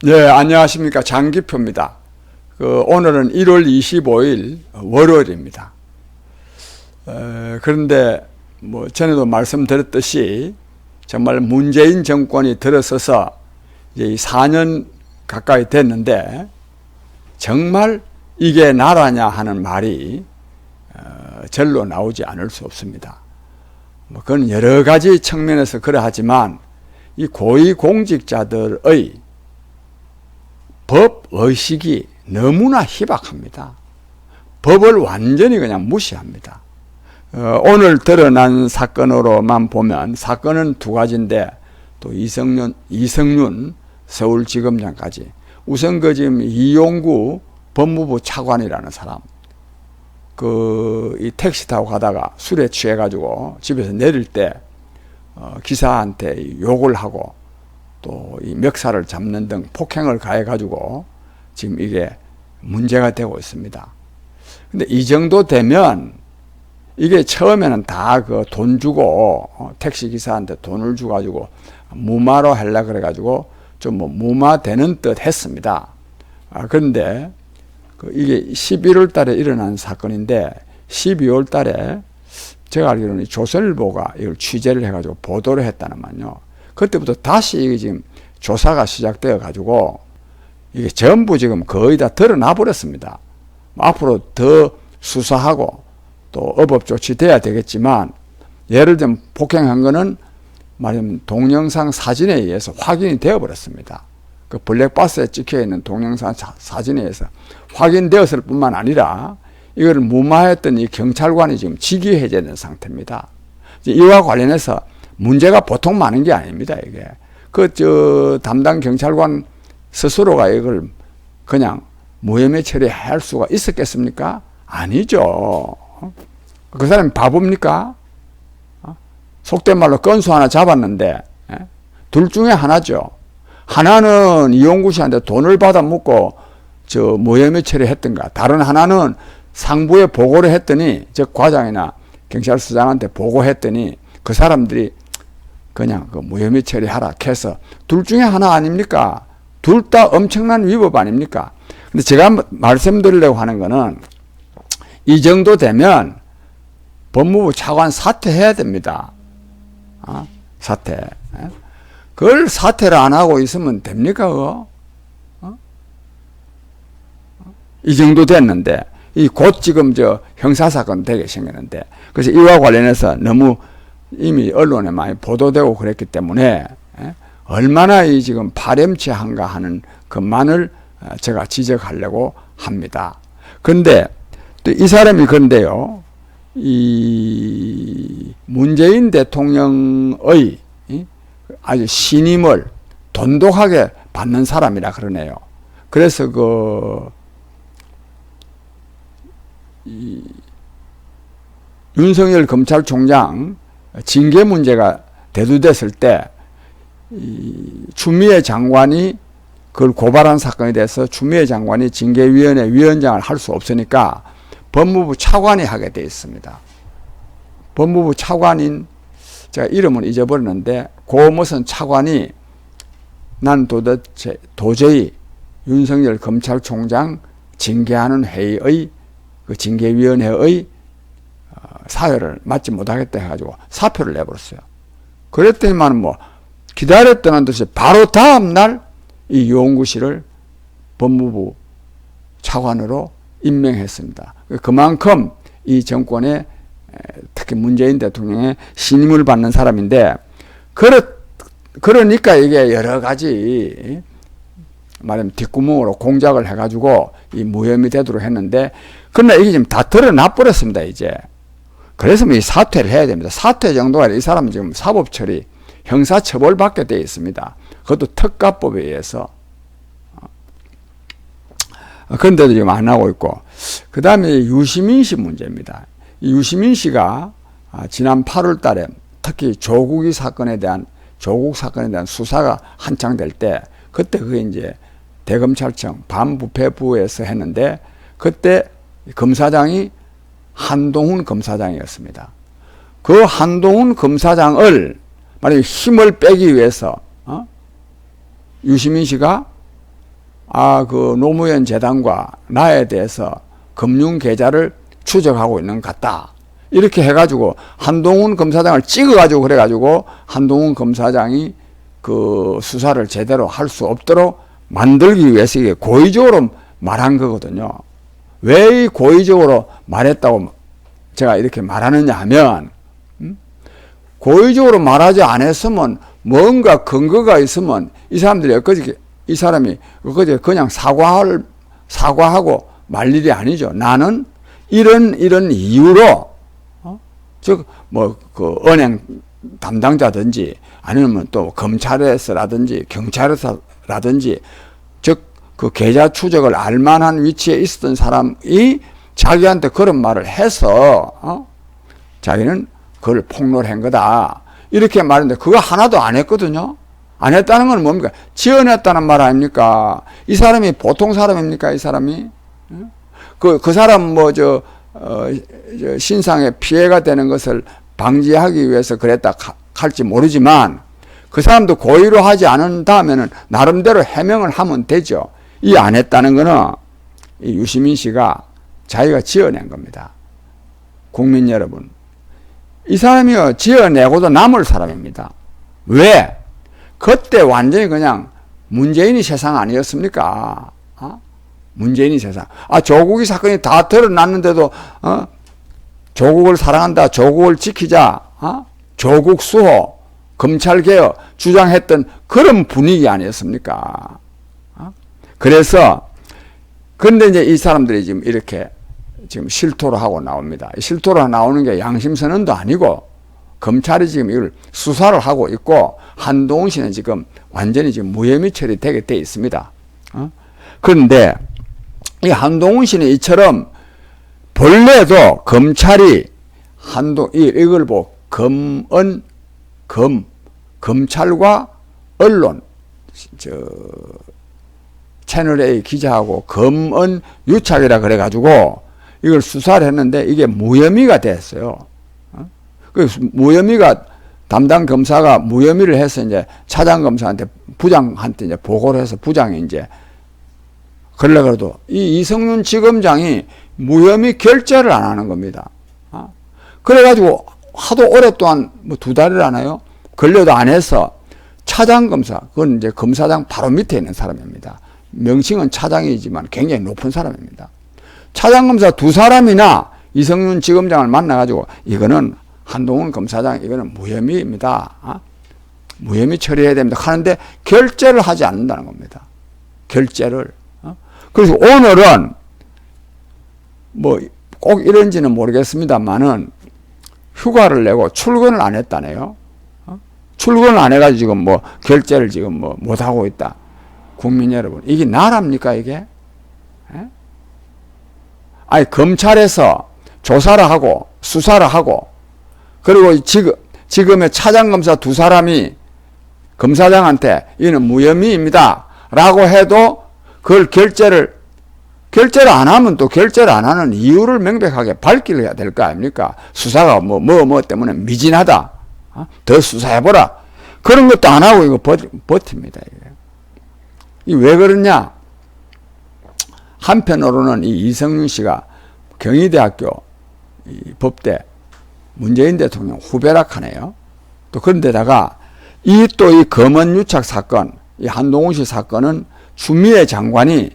네, 안녕하십니까. 장기표입니다. 오늘은 1월 25일 월요일입니다. 그런데 전에도 말씀드렸듯이 정말 문재인 정권이 들어서서 이제 4년 가까이 됐는데 정말 이게 나라냐 하는 말이 절로 나오지 않을 수 없습니다. 그건 여러 가지 측면에서 그러하지만 이 고위공직자들의 법의식이 너무나 희박합니다. 법을 완전히 그냥 무시합니다. 오늘 드러난 사건으로만 보면 사건은 두 가지인데 또 이성윤 서울지검장까지 우선 지금 이용구 법무부 차관이라는 사람 이 택시 타고 가다가 술에 취해가지고 집에서 내릴 때 기사한테 욕을 하고 또 이 멱살을 잡는 등 폭행을 가해가지고 지금 이게 문제가 되고 있습니다. 근데 이 정도 되면 이게 처음에는 다 돈 주고 택시기사한테 돈을 주가지고 무마로 하려고 그래가지고 좀 무마되는 듯 했습니다. 그런데 이게 11월 달에 일어난 사건인데 12월 달에 제가 알기로는 조선일보가 이걸 취재를 해가지고 보도를 했다는 말이요. 그때부터 다시 이게 지금 조사가 시작되어 가지고 이게 전부 지금 거의 다 드러나 버렸습니다. 앞으로 더 수사하고 또 어법 조치돼야 되겠지만 예를 들면 폭행한 거는 말하자면 동영상 사진에 의해서 확인이 되어 버렸습니다. 그 블랙박스에 찍혀 있는 동영상 사진에 의해서 확인되었을 뿐만 아니라 이걸 무마했던 이 경찰관이 지금 직위해제된 상태입니다. 이와 관련해서 문제가 보통 많은 게 아닙니다. 이게 담당 경찰관 스스로가 이걸 그냥 무혐의 처리할 수가 있었겠습니까? 아니죠. 그 사람이 바보입니까? 속된 말로 건수 하나 잡았는데 둘 중에 하나죠. 하나는 이용구 씨한테 돈을 받아 묻고 무혐의 처리했던가, 다른 하나는 상부에 보고를 했더니 즉 과장이나 경찰서장한테 보고했더니 그 사람들이 그냥 무혐의 처리하라 해서 둘 중에 하나 아닙니까? 둘 다 엄청난 위법 아닙니까? 근데 제가 말씀드리려고 하는 거는 이 정도 되면 법무부 차관 사퇴해야 됩니다. 사퇴. 그걸 사퇴를 안 하고 있으면 됩니까, 그거? 이 정도 됐는데, 곧 지금 형사사건 되게 생겼는데, 그래서 이와 관련해서 너무 이미 언론에 많이 보도되고 그랬기 때문에, 얼마나 지금 파렴치한가 하는 것만을 제가 지적하려고 합니다. 그런데, 또 이 사람이 그런데요, 이 문재인 대통령의 아주 신임을 돈독하게 받는 사람이라 그러네요. 그래서 윤석열 검찰총장 징계 문제가 대두됐을 때 추미애 장관이 그걸 고발한 사건에 대해서 추미애 장관이 징계위원회 위원장을 할 수 없으니까 법무부 차관이 하게 되어 있습니다. 법무부 차관인 제가 이름은 잊어버렸는데 무슨 차관이 난 도저히 윤석열 검찰총장 징계하는 회의의 징계위원회의 사회를 맡지 못하겠다 해가지고 사표를 내버렸어요. 그랬더니만 기다렸다는 듯이 바로 다음날 이 이용구 씨를 법무부 차관으로 임명했습니다. 그만큼 이 정권의 특히 문재인 대통령의 신임을 받는 사람인데 그러니까 이게 여러 가지 말하면 뒷구멍으로 공작을 해가지고 이 무혐의 되도록 했는데 그러나 이게 지금 다 드러나 버렸습니다. 이제 그래서 이 사퇴를 해야 됩니다. 사퇴 정도가 아니라 이 사람은 지금 사법처리 형사처벌 받게 되어 있습니다. 그것도 특가법에 의해서. 그런데도 지금 안 하고 있고 그 다음에 유시민 씨 문제입니다. 이 유시민 씨가 지난 8월 달에 특히 조국 사건에 대한 수사가 한창 될 때 그때 그게 이제 대검찰청 반부패부에서 했는데 그때 검사장이 한동훈 검사장이었습니다. 그 한동훈 검사장을 만약에 힘을 빼기 위해서 유시민 씨가 그 노무현 재단과 나에 대해서 금융 계좌를 추적하고 있는 것 같다. 이렇게 해가지고 한동훈 검사장을 찍어가지고 그래가지고 한동훈 검사장이 그 수사를 제대로 할 수 없도록 만들기 위해서 이게 고의적으로 말한 거거든요. 왜 이 고의적으로 말했다고 제가 이렇게 말하느냐 하면, 고의적으로 말하지 않았으면 뭔가 근거가 있으면 이 사람들이 이 사람이 그냥 사과하고 말 일이 아니죠. 나는 이런 이유로, 즉, 그 은행 담당자든지 아니면 또 검찰에서라든지 경찰에서라든지 즉, 그 계좌 추적을 알만한 위치에 있었던 사람이 자기한테 그런 말을 해서, 자기는 그걸 폭로를 한 거다. 이렇게 말했는데 그거 하나도 안 했거든요. 안 했다는 건 뭡니까? 지어냈다는 말 아닙니까? 이 사람이 보통 사람입니까? 이 사람이? 그 사람 신상에 피해가 되는 것을 방지하기 위해서 그랬다 할지 모르지만 그 사람도 고의로 하지 않은다면은 나름대로 해명을 하면 되죠. 이 안 했다는 거는 이 유시민 씨가 자기가 지어낸 겁니다. 국민 여러분. 이 사람이요, 지어내고도 남을 사람입니다. 왜? 그때 완전히 그냥 문재인이 세상 아니었습니까? 문재인이 세상. 조국이 사건이 다 드러났는데도, 조국을 사랑한다, 조국을 지키자, 조국 수호, 검찰개혁 주장했던 그런 분위기 아니었습니까? 그래서, 근데 이제 이 사람들이 지금 이렇게 지금 실토를 하고 나옵니다. 실토를 나오는 게 양심선언도 아니고 검찰이 지금 이걸 수사를 하고 있고 한동훈 씨는 지금 완전히 지금 무혐의 처리되게 돼 있습니다. 그런데 이 한동훈 씨는 이처럼 본래도 검찰이 이걸 보고 검찰과 언론, 채널A 기자하고 검언 유착이라 그래가지고 이걸 수사를 했는데 이게 무혐의가 됐어요. 무혐의가 담당 검사가 무혐의를 해서 이제 차장 검사한테 부장한테 이제 보고를 해서 부장이 이제 그러려고 이 이성윤 지검장이 무혐의 결재를 안 하는 겁니다. 그래가지고 하도 오랫동안 2달을 하나요? 걸려도 안 해서 차장 검사, 그건 이제 검사장 바로 밑에 있는 사람입니다. 명칭은 차장이지만 굉장히 높은 사람입니다. 차장검사 2사람이나 이성윤 지검장을 만나가지고 이거는 한동훈 검사장 이거는 무혐의입니다. 무혐의 처리해야 됩니다. 하는데 결재를 하지 않는다는 겁니다. 결재를. 그래서 오늘은 꼭 이런지는 모르겠습니다만은 휴가를 내고 출근을 안 했다네요. 출근을 안 해가지고 지금 결재를 지금 못하고 있다. 국민 여러분, 이게 나랍니까, 이게? 검찰에서 조사를 하고, 수사를 하고, 그리고 지금의 차장검사 2사람이 검사장한테 이는 무혐의입니다. 라고 해도 그걸 결재를 안 하면 또 결재를 안 하는 이유를 명백하게 밝혀야 될 거 아닙니까? 수사가 뭐 때문에 미진하다. 더 수사해보라. 그런 것도 안 하고 이거 버팁니다, 이게. 이 왜 그러냐? 한편으로는 이 이성윤 씨가 경희대학교 이 법대 문재인 대통령 후배락하네요. 또 그런데다가 이 검언유착 사건, 이 한동훈 씨 사건은 추미애 장관이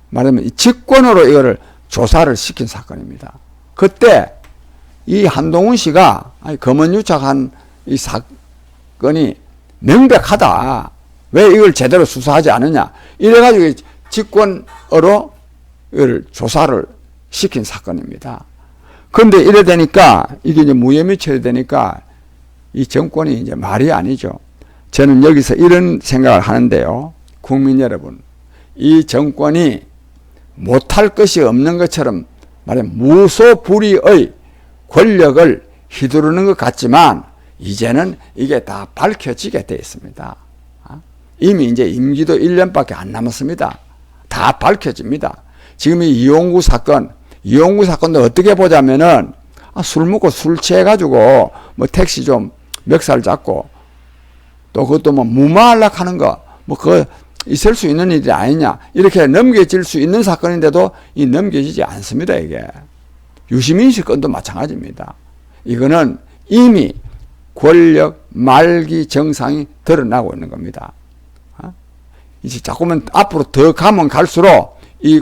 말하면 이 직권으로 이거를 조사를 시킨 사건입니다. 그때 이 한동훈 씨가 검언유착한 이 사건이 명백하다. 왜 이걸 제대로 수사하지 않느냐. 이래가지고 직권으로 이걸 조사를 시킨 사건입니다. 그런데 이래 되니까 이게 이제 무혐의 처리되니까 이 정권이 이제 말이 아니죠. 저는 여기서 이런 생각을 하는데요. 국민 여러분, 이 정권이 못할 것이 없는 것처럼 말하면 무소불위의 권력을 휘두르는 것 같지만 이제는 이게 다 밝혀지게 되어 있습니다. 이미 이제 임기도 1년밖에 안 남았습니다. 다 밝혀집니다. 지금 이 이용구 사건도 어떻게 보자면은 술 먹고 술 취해가지고 택시 좀 멱살 잡고 또 그것도 무마하려고 하는 거 있을 수 있는 일이 아니냐, 이렇게 넘겨질 수 있는 사건인데도 이 넘겨지지 않습니다. 이게 유시민씨 건도 마찬가지입니다. 이거는 이미 권력 말기 정상이 드러나고 있는 겁니다. 이제 자꾸만 앞으로 더 가면 갈수록 이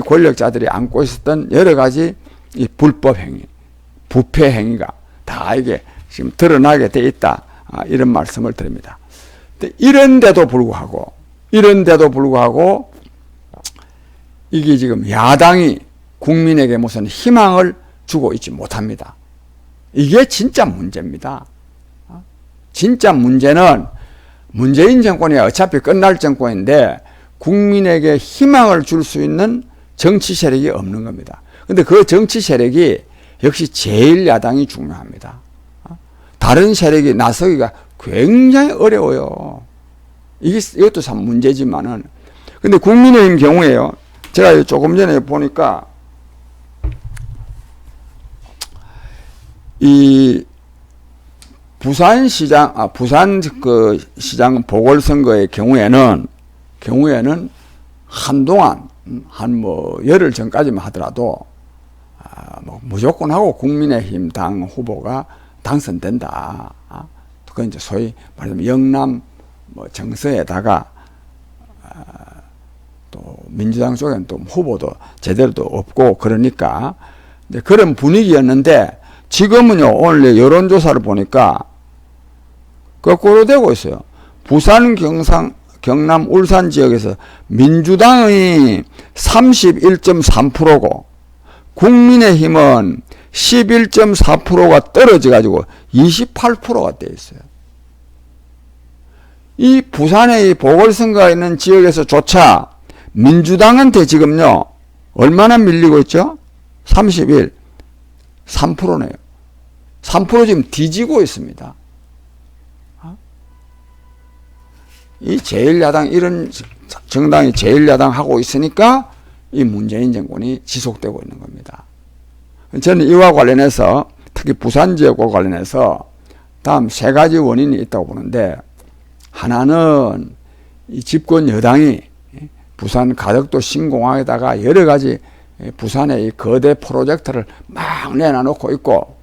권력자들이 안고 있었던 여러 가지 이 불법 행위, 부패 행위가 다 이게 지금 드러나게 돼 있다. 이런 말씀을 드립니다. 이런데도 불구하고 이게 지금 야당이 국민에게 무슨 희망을 주고 있지 못합니다. 이게 진짜 문제입니다. 진짜 문제는 문재인 정권이 어차피 끝날 정권인데 국민에게 희망을 줄 수 있는 정치 세력이 없는 겁니다. 근데 그 정치 세력이 역시 제1야당이 중요합니다. 다른 세력이 나서기가 굉장히 어려워요. 이것도 참 문제지만은. 근데 국민의힘 경우에요. 제가 조금 전에 보니까 이 부산 그 시장 보궐선거의 경우에는 한동안 한 열흘 전까지만 하더라도 뭐 무조건 하고 국민의힘 당 후보가 당선된다. 그건 이제 소위 말하자면 영남 정서에다가 또 민주당 쪽에는 또 후보도 제대로도 없고 그러니까 이제 그런 분위기였는데 지금은요, 오늘 여론조사를 보니까 거꾸로 되고 있어요. 부산, 경남, 울산 지역에서 민주당이 31.3%고 국민의힘은 11.4%가 떨어져가지고 28%가 돼 있어요. 이 부산의 보궐선거가 있는 지역에서조차 민주당한테 지금요, 얼마나 밀리고 있죠? 31, 3%네요. 3% 지금 뒤지고 있습니다. 이 제1야당, 이런 정당이 제1야당 하고 있으니까 이 문재인 정권이 지속되고 있는 겁니다. 저는 이와 관련해서 특히 부산 지역과 관련해서 다음 세 가지 원인이 있다고 보는데, 하나는 이 집권 여당이 부산 가덕도 신공항에다가 여러 가지 부산의 이 거대 프로젝트를 막 내놔놓고 있고,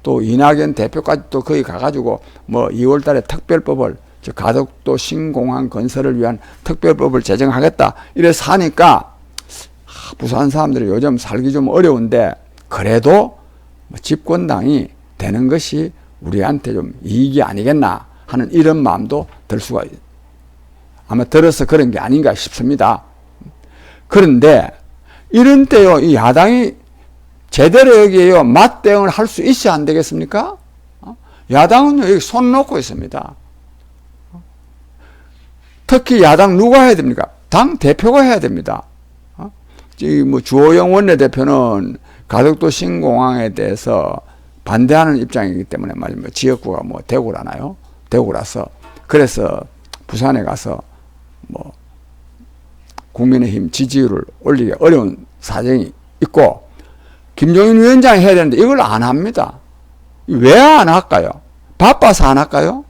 또 이낙연 대표까지 또 거기 가가지고 뭐 2월 달에 특별법을, 가덕도 신공항 건설을 위한 특별법을 제정하겠다 이래서 하니까 부산 사람들이 요즘 살기 좀 어려운데 그래도 집권당이 되는 것이 우리한테 좀 이익이 아니겠나 하는 이런 마음도 들 수가 아마 들어서 그런 게 아닌가 싶습니다. 그런데 이런 때요, 이 야당이 제대로 여기에요 맞대응을 할 수 있어야 안 되겠습니까? 야당은 여기 손 놓고 있습니다. 특히 야당 누가 해야 됩니까? 당 대표가 해야 됩니다. 뭐 주호영 원내대표는 가덕도 신공항에 대해서 반대하는 입장이기 때문에 말이죠. 지역구가 뭐 대구라나요? 대구라서 그래서 부산에 가서 뭐 국민의힘 지지율을 올리기 어려운 사정이 있고, 김종인 위원장이 해야 되는데 이걸 안 합니다. 왜 안 할까요? 바빠서 안 할까요?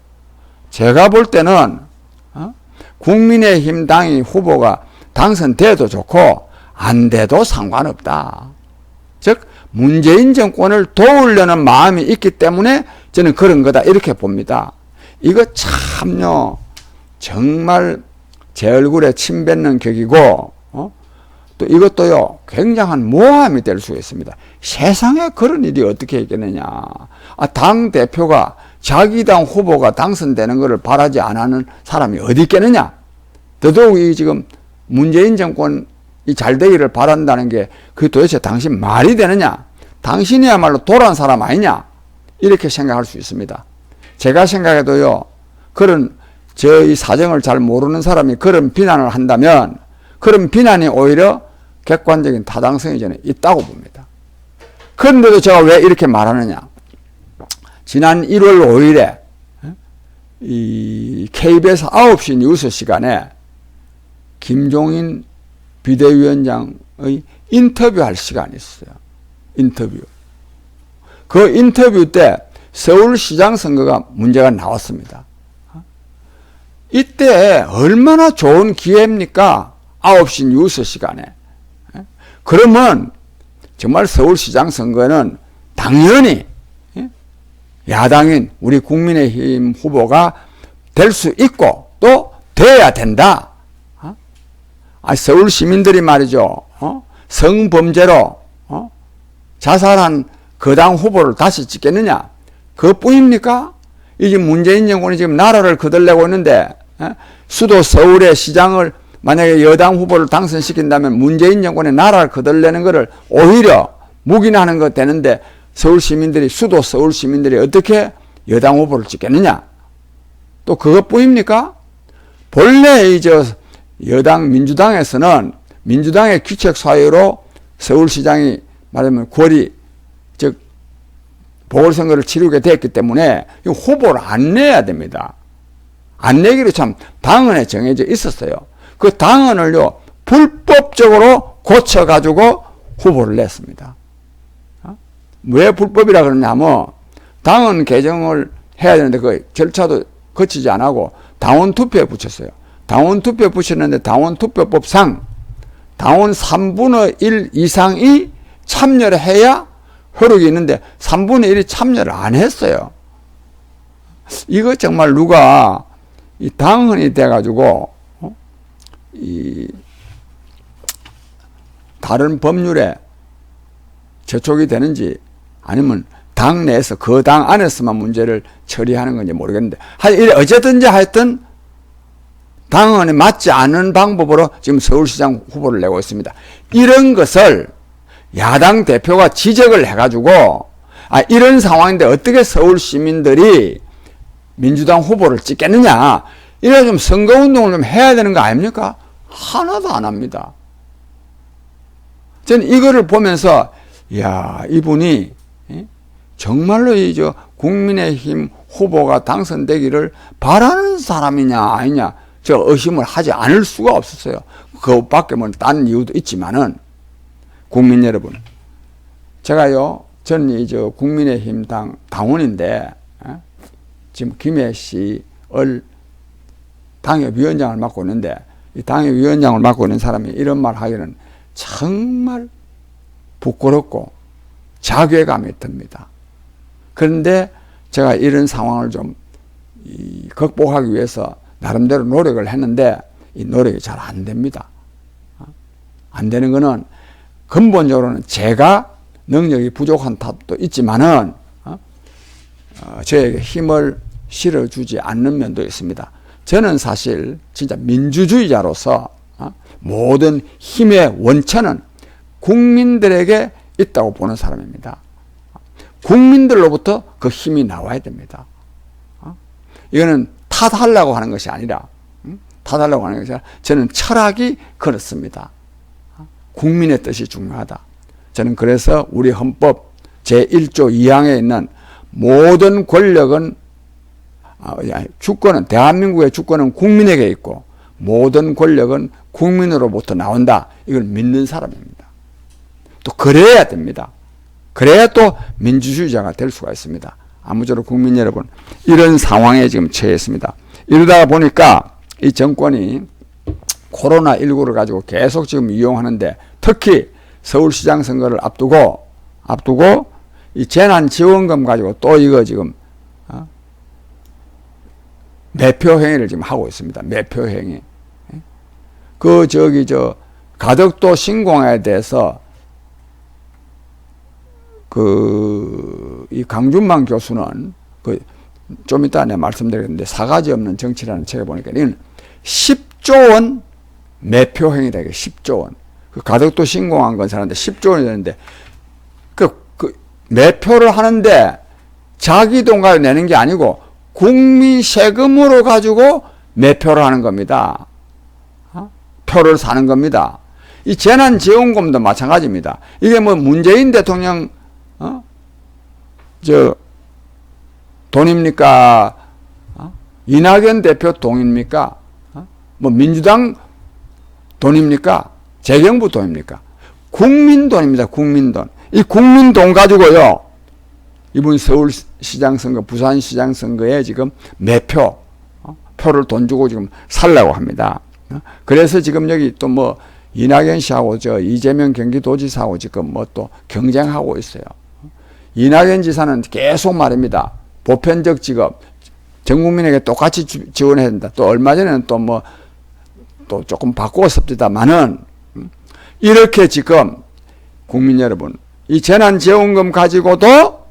제가 볼 때는 국민의힘 당이 후보가 당선돼도 좋고 안 돼도 상관없다. 즉 문재인 정권을 도우려는 마음이 있기 때문에 저는 그런 거다 이렇게 봅니다. 이거 참요 정말 제 얼굴에 침 뱉는 격이고 또 이것도요 굉장한 모함이 될 수 있습니다. 세상에 그런 일이 어떻게 있겠느냐. 당 대표가 자기 당 후보가 당선되는 것을 바라지 않는 사람이 어디 있겠느냐. 더더욱 지금 문재인 정권이 잘 되기를 바란다는 게 그게 도대체 당신 말이 되느냐. 당신이야말로 도란 사람 아니냐. 이렇게 생각할 수 있습니다. 제가 생각해도요 그런 저희 사정을 잘 모르는 사람이 그런 비난을 한다면 그런 비난이 오히려 객관적인 타당성이 저는 있다고 봅니다. 그런데도 제가 왜 이렇게 말하느냐. 지난 1월 5일에 이 KBS 9시 뉴스 시간에 김종인 비대위원장의 인터뷰할 시간이 있어요. 인터뷰. 그 인터뷰 때 서울시장 선거가 문제가 나왔습니다. 이때 얼마나 좋은 기회입니까? 9시 뉴스 시간에. 그러면 정말 서울시장 선거는 당연히 야당인 우리 국민의힘 후보가 될 수 있고 또 돼야 된다. 서울 시민들이 말이죠. 성범죄로 자살한 그 당 후보를 다시 찍겠느냐? 그것뿐입니까? 이제 문재인 정권이 지금 나라를 거들내고 있는데 수도 서울의 시장을 만약에 여당 후보를 당선시킨다면 문재인 정권의 나라를 거들내는 것을 오히려 묵인하는 것 되는데 서울 시민들이 수도 서울 시민들이 어떻게 여당 후보를 찍겠느냐? 또 그것뿐입니까? 본래 이제 여당 민주당에서는 민주당의 귀책 사유로 서울시장이 말하면 9월이 즉 보궐선거를 치르게 됐기 때문에 후보를 안 내야 됩니다. 안 내기로 참 당헌에 정해져 있었어요. 그 당헌을요 불법적으로 고쳐가지고 후보를 냈습니다. 왜 불법이라 그러냐면 당헌 개정을 해야 되는데 그 절차도 거치지 안 하고 당원 투표에 붙였어요. 당원 투표에 붙였는데 당원 투표법상 당원 3분의 1 이상이 참여를 해야 효력이 있는데 3분의 1이 참여를 안 했어요. 이거 정말 누가 이 당헌이 돼가지고 이 다른 법률에 저촉이 되는지 아니면 당 내에서 그 당 안에서만 문제를 처리하는 건지 모르겠는데 어쨌든지 하여튼 당헌에 맞지 않는 방법으로 지금 서울시장 후보를 내고 있습니다. 이런 것을 야당 대표가 지적을 해가지고 이런 상황인데 어떻게 서울 시민들이 민주당 후보를 찍겠느냐 이래 좀 선거운동을 좀 해야 되는 거 아닙니까? 하나도 안 합니다. 저는 이거를 보면서 야 이분이 정말로 이저 국민의힘 후보가 당선되기를 바라는 사람이냐 아니냐 저 의심을 하지 않을 수가 없었어요. 그것밖에 뭐 딴 이유도 있지만은 국민 여러분, 제가요 저는 이제 국민의힘 당 당원인데 지금 김해 시을 당협위원장을 맡고 있는데 이 당협위원장을 맡고 있는 사람이 이런 말 하기는 정말 부끄럽고 자괴감이 듭니다. 그런데 제가 이런 상황을 좀 극복하기 위해서 나름대로 노력을 했는데 이 노력이 잘 안 됩니다. 안 되는 거는 근본적으로는 제가 능력이 부족한 탓도 있지만은 저에게 힘을 실어주지 않는 면도 있습니다. 저는 사실 진짜 민주주의자로서 모든 힘의 원천은 국민들에게 있다고 보는 사람입니다. 국민들로부터 그 힘이 나와야 됩니다. 이거는 탓하려고 하는 것이 아니라 탓하려고 하는 것이 아니라 저는 철학이 그렇습니다. 국민의 뜻이 중요하다. 저는 그래서 우리 헌법 제1조 2항에 있는 모든 권력은 주권은 대한민국의 주권은 국민에게 있고 모든 권력은 국민으로부터 나온다. 이걸 믿는 사람입니다. 또 그래야 됩니다. 그래야 또 민주주의자가 될 수가 있습니다. 아무쪼록 국민 여러분 이런 상황에 지금 처했습니다. 이러다가 보니까 이 정권이 코로나19를 가지고 계속 지금 이용하는데 특히 서울시장 선거를 앞두고 이 재난지원금 가지고 또 이거 지금 매표 행위를 지금 하고 있습니다. 매표 행위. 가덕도 신공에 대해서 이 강준만 교수는 좀 이따 내가 말씀드리겠는데 사가지 없는 정치라는 책에 보니까 이건 10조 원 매표 행위다. 이게 10조 원. 가덕도 신공한 건사는데 10조 원이 되는데 매표를 하는데 자기 돈 가지고 내는 게 아니고 국민 세금으로 가지고 매표를 하는 겁니다. 표를 사는 겁니다. 이 재난지원금도 마찬가지입니다. 이게 뭐 문재인 대통령 돈입니까? 이낙연 대표 돈입니까? 뭐 민주당 돈입니까? 재경부 돈입니까? 국민 돈입니다. 국민 돈. 이 국민 돈 가지고요. 이번 서울시장 선거, 부산시장 선거에 지금 매표 표를 돈 주고 지금 살라고 합니다. 그래서 지금 여기 또 뭐 이낙연 씨하고 저 이재명 경기도지사하고 지금 뭐 또 경쟁하고 있어요. 이낙연 지사는 계속 말입니다. 보편적 직업, 전 국민에게 똑같이 지원해야 된다. 또 얼마 전에는 또 뭐 또 조금 바꾸었습니다만은 이렇게 지금 국민 여러분 이 재난지원금 가지고도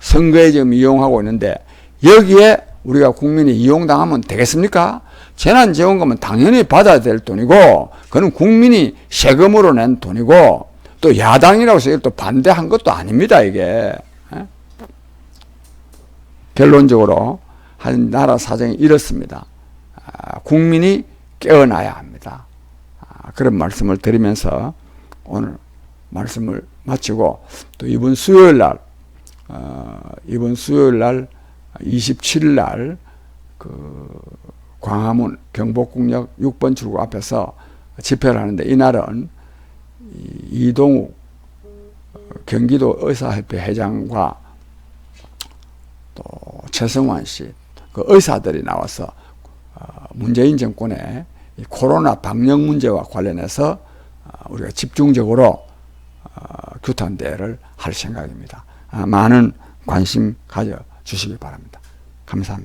선거에 지금 이용하고 있는데 여기에 우리가 국민이 이용당하면 되겠습니까? 재난지원금은 당연히 받아야 될 돈이고 그건 국민이 세금으로 낸 돈이고 또 야당이라고 해서 또 반대한 것도 아닙니다. 이게 결론적으로 한 나라 사정이 이렇습니다. 국민이 깨어나야 합니다. 그런 말씀을 드리면서 오늘 말씀을 마치고 또 이번 수요일 날 27일 날 그 광화문 경복궁역 6번 출구 앞에서 집회를 하는데 이날은 이동욱 경기도 의사협회 회장과 또 최성환 씨 그 의사들이 나와서 문재인 정권의 이 코로나 방역 문제와 관련해서 우리가 집중적으로 규탄대회를 할 생각입니다. 많은 관심 가져주시기 바랍니다. 감사합니다.